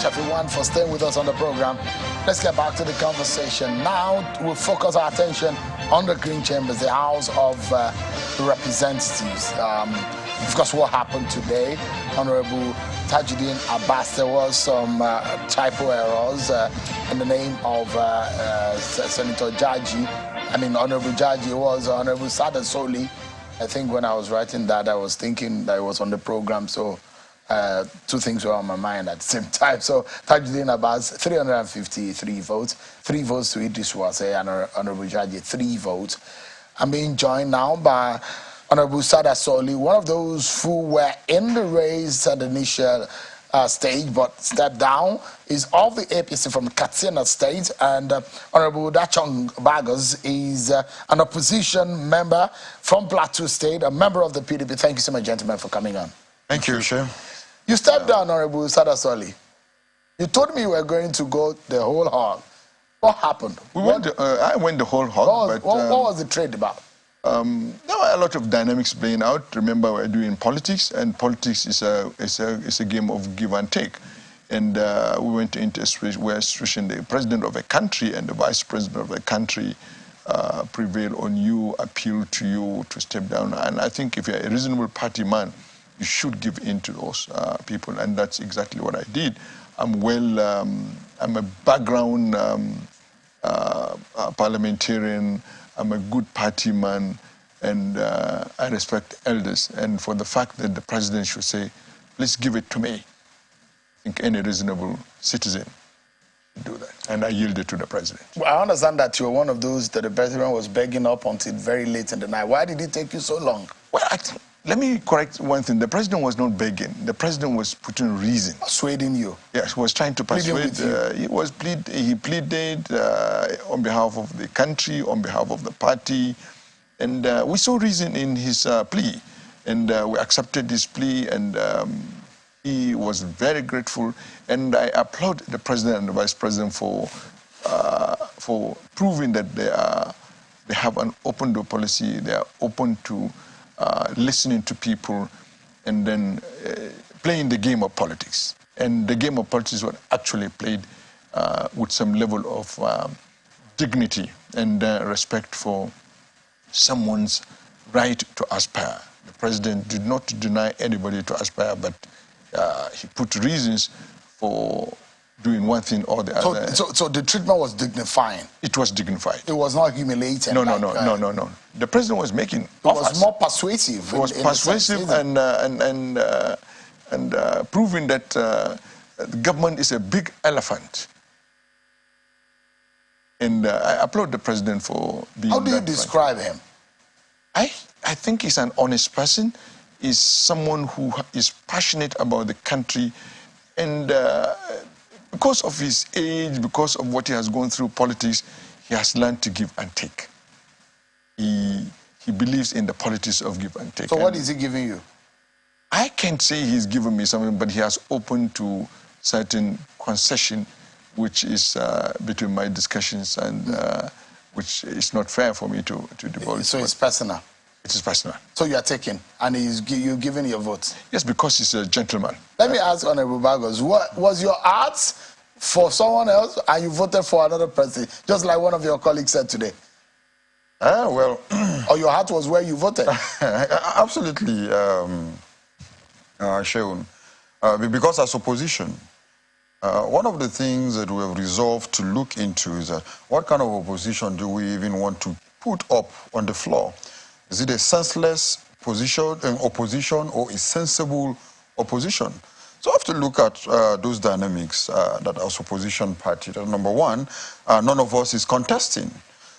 much, everyone, for staying with us on the program. Let's get back to the conversation. Now, we'll focus our attention on the Green Chambers, the House of Representatives. Of course, what happened today, Honorable Tajuddin Abbas, there was some typo errors in the name of Senator Jaji. I mean, Honorable Jaji was Honorable Sada Soli. I think when I was writing that, I was thinking that it was on the program, so two things were on my mind at the same time. So Tajuddin Abbas, 353 votes, 3 votes to Idris Wase and Honorable Jaji, 3 votes. I'm being joined now by Honorable Sada Soli, one of those who were in the race at the initial stage but stepped down, is of the APC from Katsina State, and Honorable Dachong Bagos is an opposition member from Plateau State, a member of the PDP. Thank you so much, gentlemen, for coming on. Thank you, Shem. You stepped down, Honorable Sada Soli. You told me you were going to go the whole hog. What happened? I went the whole hog. What was the trade about? There were a lot of dynamics playing out. Remember, we're doing politics, and politics is a game of give and take. And we went into a situation, the president of a country and the vice president of a country prevail on you, appeal to you to step down. And I think if you're a reasonable party man, you should give in to those people, and that's exactly what I did. I'm a background parliamentarian. I'm a good party man, and I respect elders. And for the fact that the president should say, please give it to me, I think any reasonable citizen should do that. And I yielded to the president. Well, I understand that you're one of those that the president was begging up until very late in the night. Why did it take you so long? Well, let me correct one thing. The president was not begging. The president was putting reason. Persuading you? Yes, he was trying to persuade. He pleaded on behalf of the country, on behalf of the party. And we saw reason in his plea. And we accepted his plea, and he was very grateful. And I applaud the president and the vice president for proving that they have an open door policy. They are open to listening to people, and then playing the game of politics. And the game of politics was actually played with some level of dignity and respect for someone's right to aspire. The president did not deny anybody to aspire, but he put reasons for doing one thing or the other. So the treatment was dignifying? It was dignified. It was not humiliating? No. The president was making offers. It was more persuasive. It was persuasive and proving that the government is a big elephant. And I applaud the president for being. How do you describe him? I think he's an honest person. He's someone who is passionate about the country, and because of his age, because of what he has gone through politics, he has learned to give and take. He believes in the politics of give and take. So what is he giving you? I can't say he's given me something, but he has opened to certain concession, which is between my discussions, and which is not fair for me to divulge. So it's personal? It is personal. So you are taking, and you're giving your vote? Yes, because he's a gentleman. Let me ask Honorable Bagos, what was your ask for someone else, and you voted for another person, just like one of your colleagues said today? Well... Or your heart was where you voted? Absolutely, Sheun. Because as opposition, one of the things that we have resolved to look into is what kind of opposition do we even want to put up on the floor? Is it a senseless opposition or a sensible opposition? So I have to look at those dynamics that as opposition party. Number one, none of us is contesting.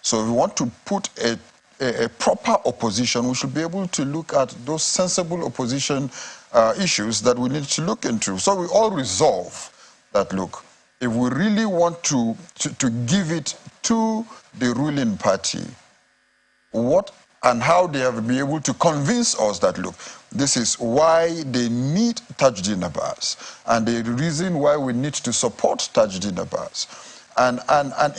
So if we want to put a proper opposition, we should be able to look at those sensible opposition issues that we need to look into. So we all resolve that, look, if we really want to give it to the ruling party, what and how they have been able to convince us that, look, this is why they need Tajuddin Abbas, and the reason why we need to support Tajuddin Abbas. And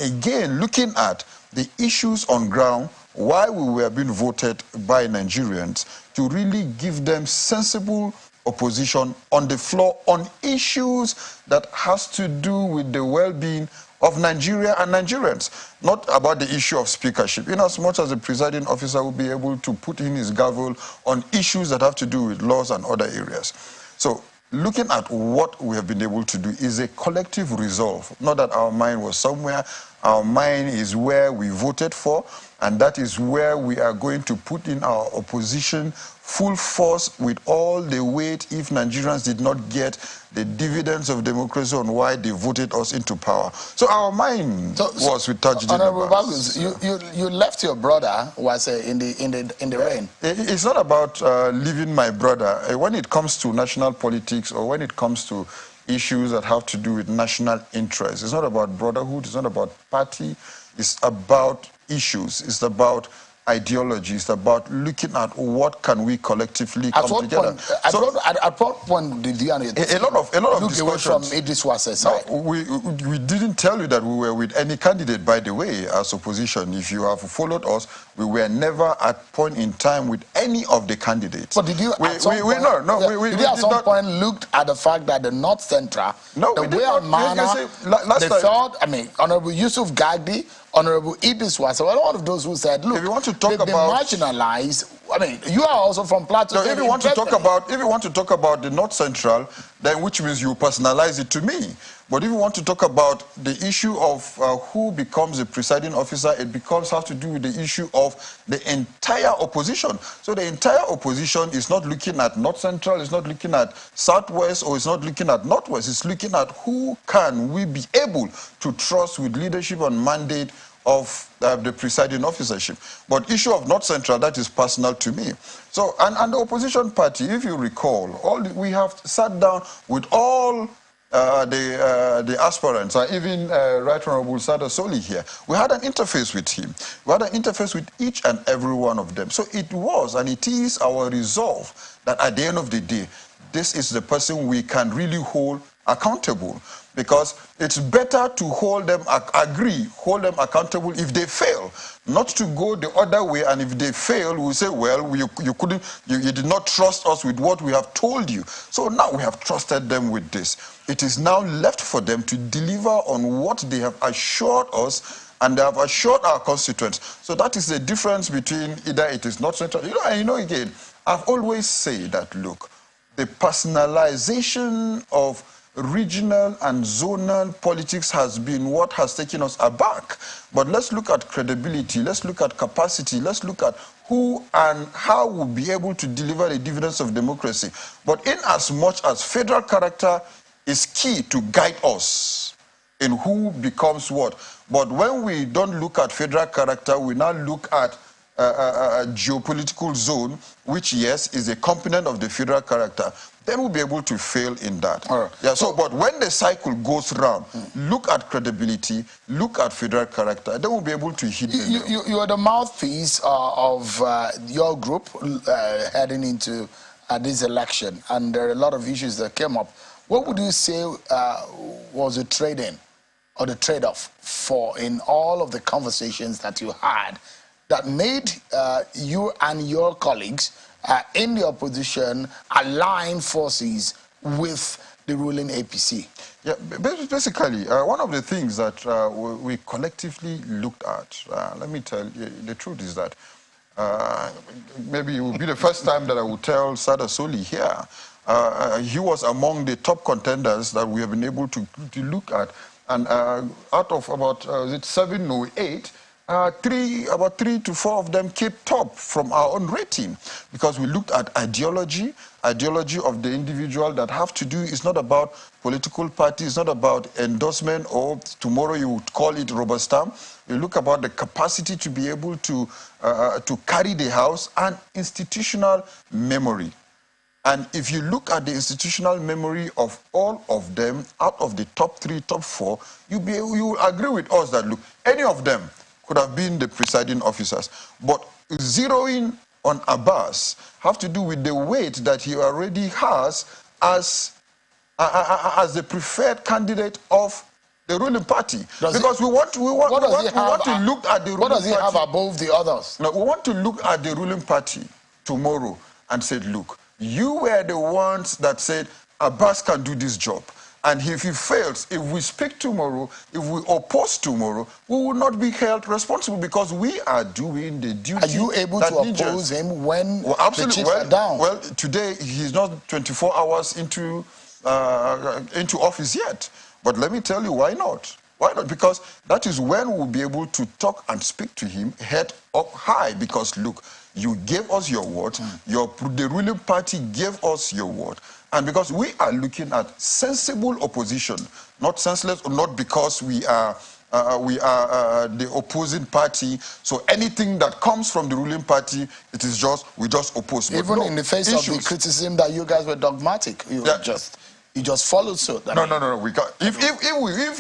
again, looking at the issues on ground, why we were being voted by Nigerians, to really give them sensible opposition on the floor on issues that has to do with the well-being of Nigeria and Nigerians, not about the issue of speakership. In as much as the presiding officer will be able to put in his gavel on issues that have to do with laws and other areas. So looking at what we have been able to do is a collective resolve, not that our mind was somewhere. Our mind is where we voted for, and that is where we are going to put in our opposition full force with all the weight if Nigerians did not get the dividends of democracy on why they voted us into power. So our mind was with Tajudeen Honorable Abbas. you left your brother was in the rain. It's not about leaving my brother. When it comes to national politics or when it comes to issues that have to do with national interests, it's not about brotherhood, it's not about party, it's about issues, it's about ideology, it's about looking at what can we collectively come together. At what point did you and a lot of look away from Idris Wase's side? No, we didn't tell you that we were with any candidate, by the way, as opposition. If you have followed us, we were never at point in time with any of the candidates. But did you at some point looked at the fact that the North Central, the way and manner, they thought, I mean, Honorable Yusuf Gagdi, Honorable Idris Wase, well, one of those who said, look, if you want to talk they've been marginalized. I mean, you are also from Plateau. No, if you want to talk about the North Central, then which means you personalize it to me. But if you want to talk about the issue of who becomes a presiding officer, it has to do with the issue of the entire opposition. So the entire opposition is not looking at North Central, it's not looking at Southwest, or it's not looking at Northwest. It's looking at who can we be able to trust with leadership and mandate of the presiding officership. But issue of North Central, that is personal to me. So, and the opposition party, if you recall, we have sat down with all the aspirants, even Right Honorable Sada Soli here. We had an interface with him. We had an interface with each and every one of them. So it was, and it is our resolve that at the end of the day, this is the person we can really hold accountable. Because it's better to hold them accountable if they fail, not to go the other way. And if they fail, we say, well, you did not trust us with what we have told you. So now we have trusted them with this. It is now left for them to deliver on what they have assured us and they have assured our constituents. So that is the difference between either it is not central. Again, I've always said that, look, the personalization of regional and zonal politics has been what has taken us aback. But let's look at credibility, let's look at capacity, let's look at who and how we'll be able to deliver the dividends of democracy. But in as much as federal character is key to guide us in who becomes what. But when we don't look at federal character, we now look at a geopolitical zone, which, yes, is a component of the federal character, then we'll be able to fail in that. Right. Yeah, so, but when the cycle goes round, look at credibility, look at federal character, then we'll be able to hit the You are the mouthpiece of your group heading into this election, and there are a lot of issues that came up. What would you say was the trade-in or the trade-off for in all of the conversations that you had that made you and your colleagues in the opposition align forces with the ruling APC? Yeah, basically, one of the things that we collectively looked at, let me tell you, the truth is that maybe it will be the first time that I will tell Sada Soli here. He was among the top contenders that we have been able to look at. And out of about 7 or 8, about 3 to 4 of them came top from our own rating, because we looked at ideology of the individual that have to do, it's not about political party, it's not about endorsement, or tomorrow you would call it rubber stamp. We look about the capacity to be able to carry the house and institutional memory. And if you look at the institutional memory of all of them, out of the top 3, top 4, you will agree with us that, look, any of them could have been the presiding officers. But zeroing on Abbas have to do with the weight that he already has as the preferred candidate of the ruling party. Because we want to look at the ruling party. What does he have above the others? No, we want to look at the ruling party tomorrow and say, look, You were the ones that said, Abbas can do this job. And if he fails, if we speak tomorrow, if we oppose tomorrow, we will not be held responsible because we are doing the duty. Are you able to oppose him when the chips are down? Well, today he's not 24 hours into office yet. But let me tell you why not. Why not? Because that is when we'll be able to talk and speak to him head up high. Because look, you gave us your word, the ruling party gave us your word. And because we are looking at sensible opposition, not senseless, or not because we are the opposing party. So anything that comes from the ruling party, it is we just oppose. Even in the face of the criticism that you guys were dogmatic, you just followed suit. No. We can't. If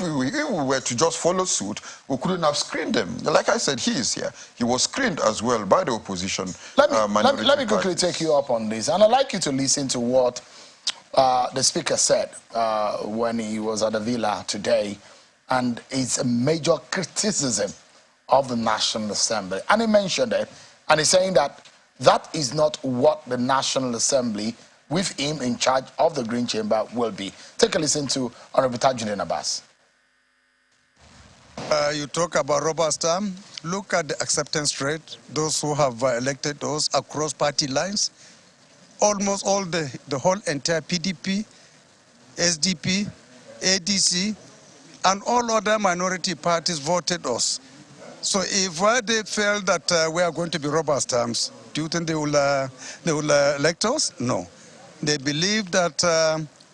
we were to just follow suit, we couldn't have screened them. Like I said, he is here. He was screened as well by the opposition. Let me quickly take you up on this, and I'd like you to listen to what the speaker said when he was at the villa today, and it's a major criticism of the National Assembly. And he mentioned it, and he's saying that is not what the National Assembly, with him in charge of the Green Chamber, will be. Take a listen to Honorable Tajuddin Abbas. You talk about rubber stamp. Look at the acceptance rate. Those who have elected those across party lines, almost all the whole entire PDP, SDP, ADC, and all other minority parties voted us. So if they felt that we are going to be rubber stamps, do you think they will elect us? No. They believe that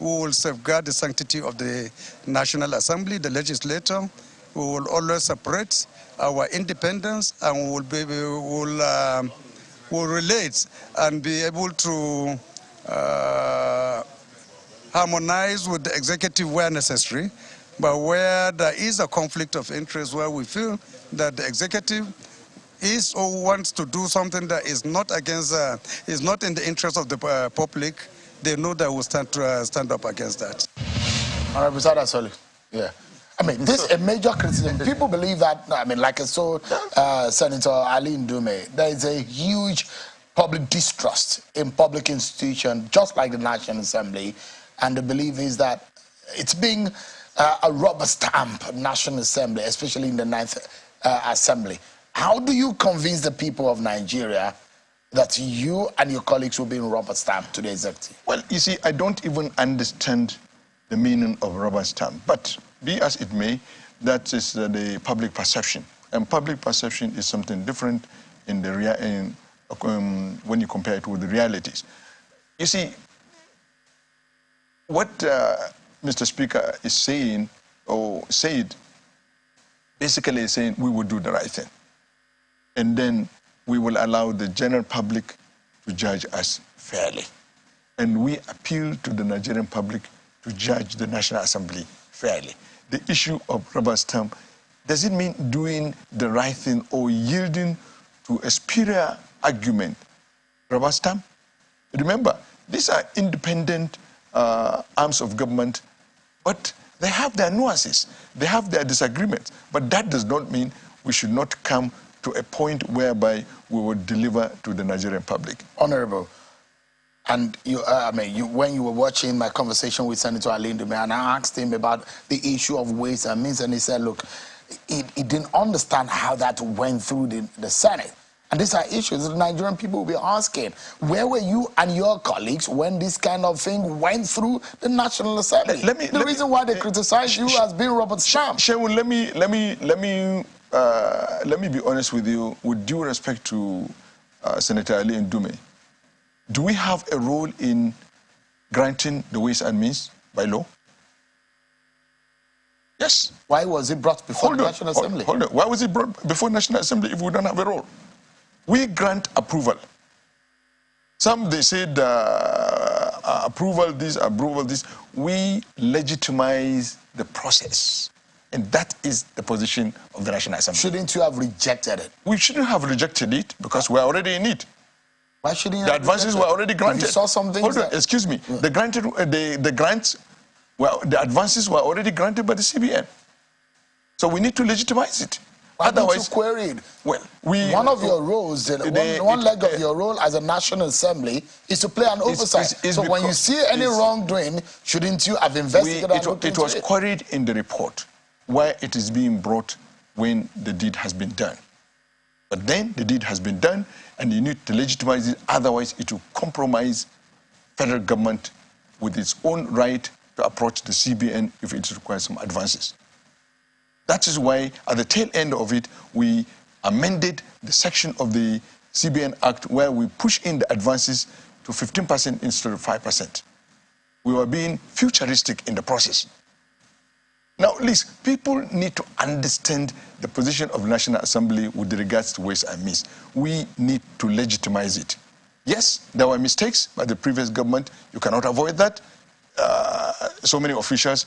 we will safeguard the sanctity of the National Assembly, the legislature. We will always separate our independence, and we will relate and be able to harmonize with the executive where necessary. But where there is a conflict of interest, where we feel that the executive is or wants to do something that is not against, is not in the interest of the public, they know that we'll stand up against that. Honorable Sada, yeah. I mean, this is a major criticism. People believe that, I mean, like I saw Senator Ali Ndume, there is a huge public distrust in public institutions, just like the National Assembly, and the belief is that it's being a rubber stamp National Assembly, especially in the 9th Assembly. How do you convince the people of Nigeria that you and your colleagues will be in rubber stamp to the executive? Well, you see, I don't even understand the meaning of rubber stamp, but be as it may, that is the public perception. And public perception is something different in the when you compare it with the realities. You see, what Mr. Speaker is saying, or said, basically is saying we will do the right thing. And then we will allow the general public to judge us fairly. And we appeal to the Nigerian public to judge the National Assembly fairly. The issue of rubber stamp, does it mean doing the right thing or yielding to a superior argument? Rubber stamp? Remember, these are independent arms of government, but they have their nuances, they have their disagreements. But that does not mean we should not come to a point whereby we will deliver to the Nigerian public. Honorable, and when you were watching my conversation with Senator Ali Ndume, and I asked him about the issue of ways and means, and he said, look, he didn't understand how that went through the Senate. And these are issues that Nigerian people will be asking. Where were you and your colleagues when this kind of thing went through the National Assembly? The reason why they criticize you as being Robert Stamp. Shehu, let me be honest with you, with due respect to Senator Ali Ndume. Do we have a role in granting the ways and means by law? Yes. Why was it brought before the National Assembly? Hold on. Why was it brought before National Assembly if we don't have a role? We grant approval. Some, they said approval this, approval this. We legitimize the process. And that is the position of the National Assembly. Shouldn't you have rejected it? We shouldn't have rejected it because we're already in it. Why shouldn't you The advances were already granted. You saw something. Hold on, excuse me. Yeah. The grants, well, the advances were already granted by the CBN. So we need to legitimize it. Why didn't you query it? Well, one of your roles, one leg of your role as a National Assembly is to play an oversight. So when you see any wrongdoing, shouldn't you have investigated and looked into it? It was queried in the report where it is being brought when the deed has been done. But then the deed has been done and you need to legitimize it, otherwise it will compromise federal government with its own right to approach the CBN if it requires some advances. That is why at the tail end of it, we amended the section of the CBN Act where we push in the advances to 15% instead of 5%. We were being futuristic in the process. Now, listen, people need to understand the position of the National Assembly with regards to ways and means. We need to legitimize it. Yes, there were mistakes by the previous government. You cannot avoid that. So many officials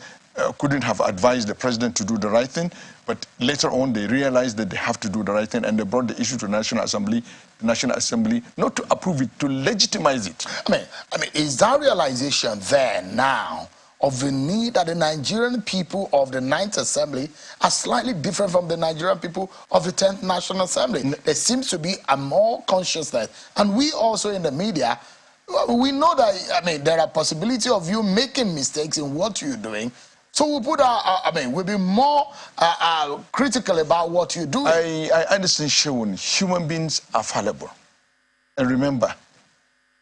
couldn't have advised the president to do the right thing, but later on they realized that they have to do the right thing and they brought the issue to the National Assembly. The National Assembly, not to approve it, to legitimize it. I mean, is that realization there now of the need that the Nigerian people of the 9th Assembly are slightly different from the Nigerian people of the 10th National Assembly? There seems to be a more consciousness. And we also in the media, we know that, I mean, there are possibility of you making mistakes in what you're doing. So we'll put we'll be more critical about what you do. I understand, Shaun, human beings are fallible. And remember,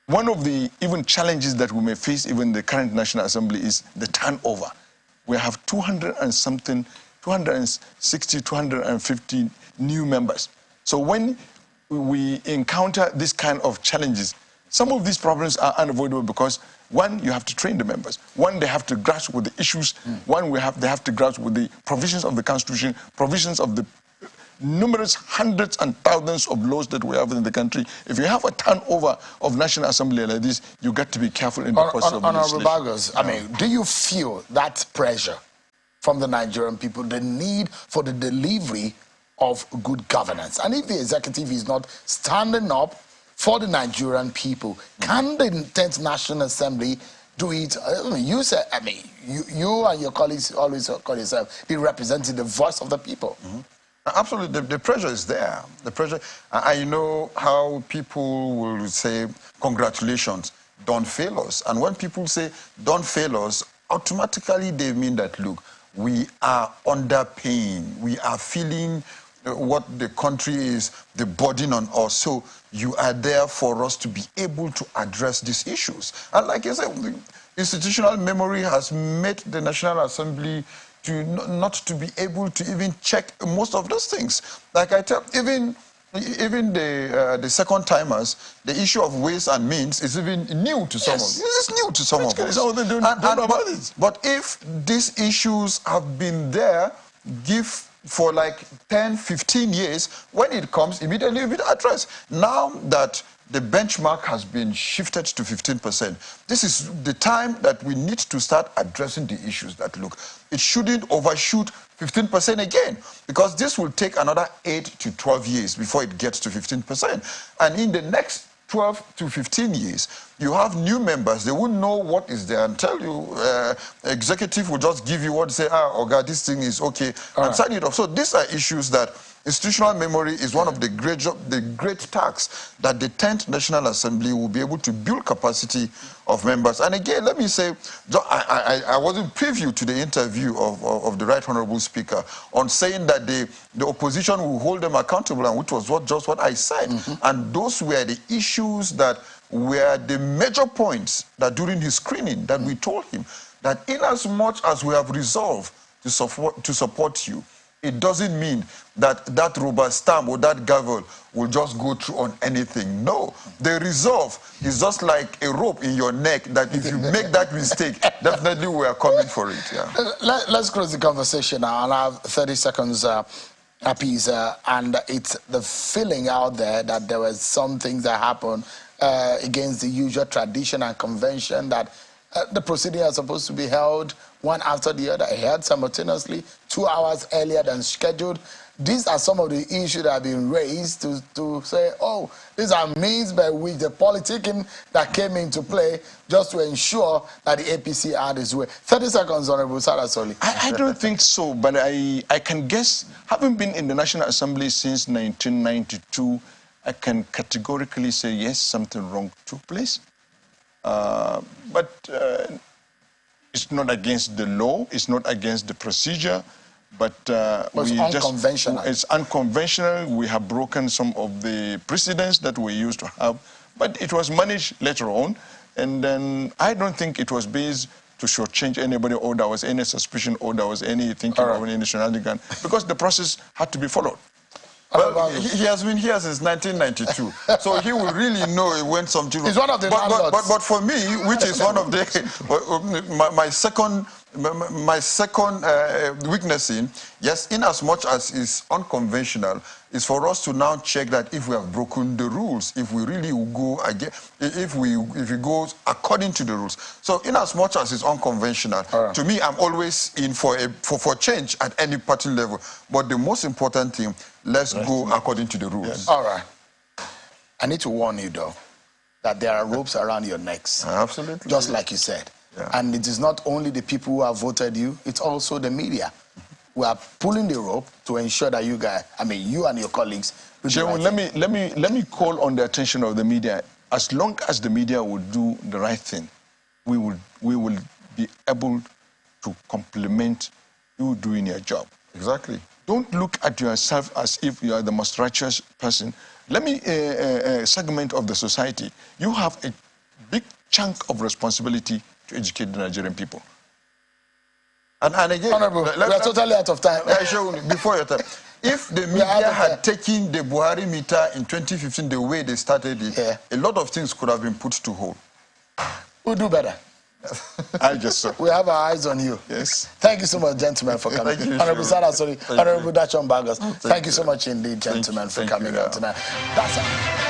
one of the even challenges that we may face, even the current National Assembly, is the turnover. We have 260, 250 new members. So when we encounter this kind of challenges, some of these problems are unavoidable because, one, you have to train the members. One, they have to grasp with the issues. One, they have to grasp with the provisions of the Constitution, provisions of the numerous hundreds and thousands of laws that we have in the country. If you have a turnover of National Assembly like this, you got to be careful in the process of legislation. Honorable Bagos, I mean, do you feel that pressure from the Nigerian people, the need for the delivery of good governance? And if the executive is not standing up for the Nigerian people, can the 10th National Assembly do it? I mean, you said, I mean, you and your colleagues always call yourself be representing the voice of the people. Absolutely, the pressure is there. The pressure. I know how people will say, "Congratulations, don't fail us." And when people say, "Don't fail us," automatically they mean that, look, we are under pain. We are feeling what the country is, the burden on us. So you are there for us to be able to address these issues. And like I said, institutional memory has made the National Assembly to not to be able to even check most of those things. Like I tell, even the second timers, the issue of ways and means is even new to some of us. It's new to some of us. But if these issues have been there, for like 10, 15 years, when it comes, immediately it will be addressed. Now that the benchmark has been shifted to 15%. This is the time that we need to start addressing the issues that, look, it shouldn't overshoot 15% again, because this will take another 8 to 12 years before it gets to 15%. And in the next 12 to 15 years, you have new members. They won't know what is there and tell you. Executive will just give you what, say, oh God, this thing is okay, and sign it off. So these are issues that institutional memory is one of the great tasks that the 10th National Assembly will be able to build capacity of members. And again, let me say, I wasn't privy to the interview of the Right Honorable Speaker on saying that the opposition will hold them accountable, and which was just what I said. And those were the issues that were the major points that during his screening that we told him that in as much as we have resolved to support you, it doesn't mean that that rubber stamp or that gavel will just go through on anything. No, the resolve is just like a rope in your neck that if you make that mistake, definitely we are coming for it. Yeah. Let's close the conversation now. I'll have 30 seconds apiece. And it's the feeling out there that there were some things that happened against the usual tradition and convention, that the proceedings are supposed to be held one after the other, held simultaneously, 2 hours earlier than scheduled. these are some of the issues that have been raised to say, oh, these are means by which the politicking that came into play just to ensure that the APC had its way. 30 seconds, Honorable Sarasoli. I don't think so, but I can guess, having been in the National Assembly since 1992, I can categorically say, yes, something wrong took place. But it's not against the law, it's not against the procedure, but it's unconventional. We have broken some of the precedents that we used to have, but it was managed later on, and then I don't think it was based to shortchange anybody, or there was any suspicion, or there was any thinking of any shenanigan, because the process had to be followed. Well, he has been here since 1992, so he will really know when something. He's one of the landlords. But for me, which is one of the my second weakness in, yes, in as much as it's unconventional, is for us to now check that if we have broken the rules, if we really go again, if we go according to the rules. So in as much as it's unconventional, to me, I'm always in for change at any party level. But the most important thing, let's go according to the rules. Yes. All right. I need to warn you, though, that there are ropes around your necks. Absolutely. Just like you said. Yeah. And it is not only the people who have voted you, it's also the media. We are pulling the rope to ensure that you guys, you and your colleagues... Chairman, let me call on the attention of the media. As long as the media will do the right thing, we will be able to compliment you doing your job. Exactly. Don't look at yourself as if you are the most righteous person. Let me segment of the society. You have a big chunk of responsibility to educate the Nigerian people. And again, Honorable, we are totally out of time. Before your time, if the media had taken the Buhari meter in 2015 the way they started it, a lot of things could have been put to hold. We'll do better. I just saw. We have our eyes on you. Yes. Thank you so much, gentlemen, for coming. Honorable Sarasoli, Honorable Dachon Bagas, thank you so much indeed, gentlemen, for coming out tonight. That's it.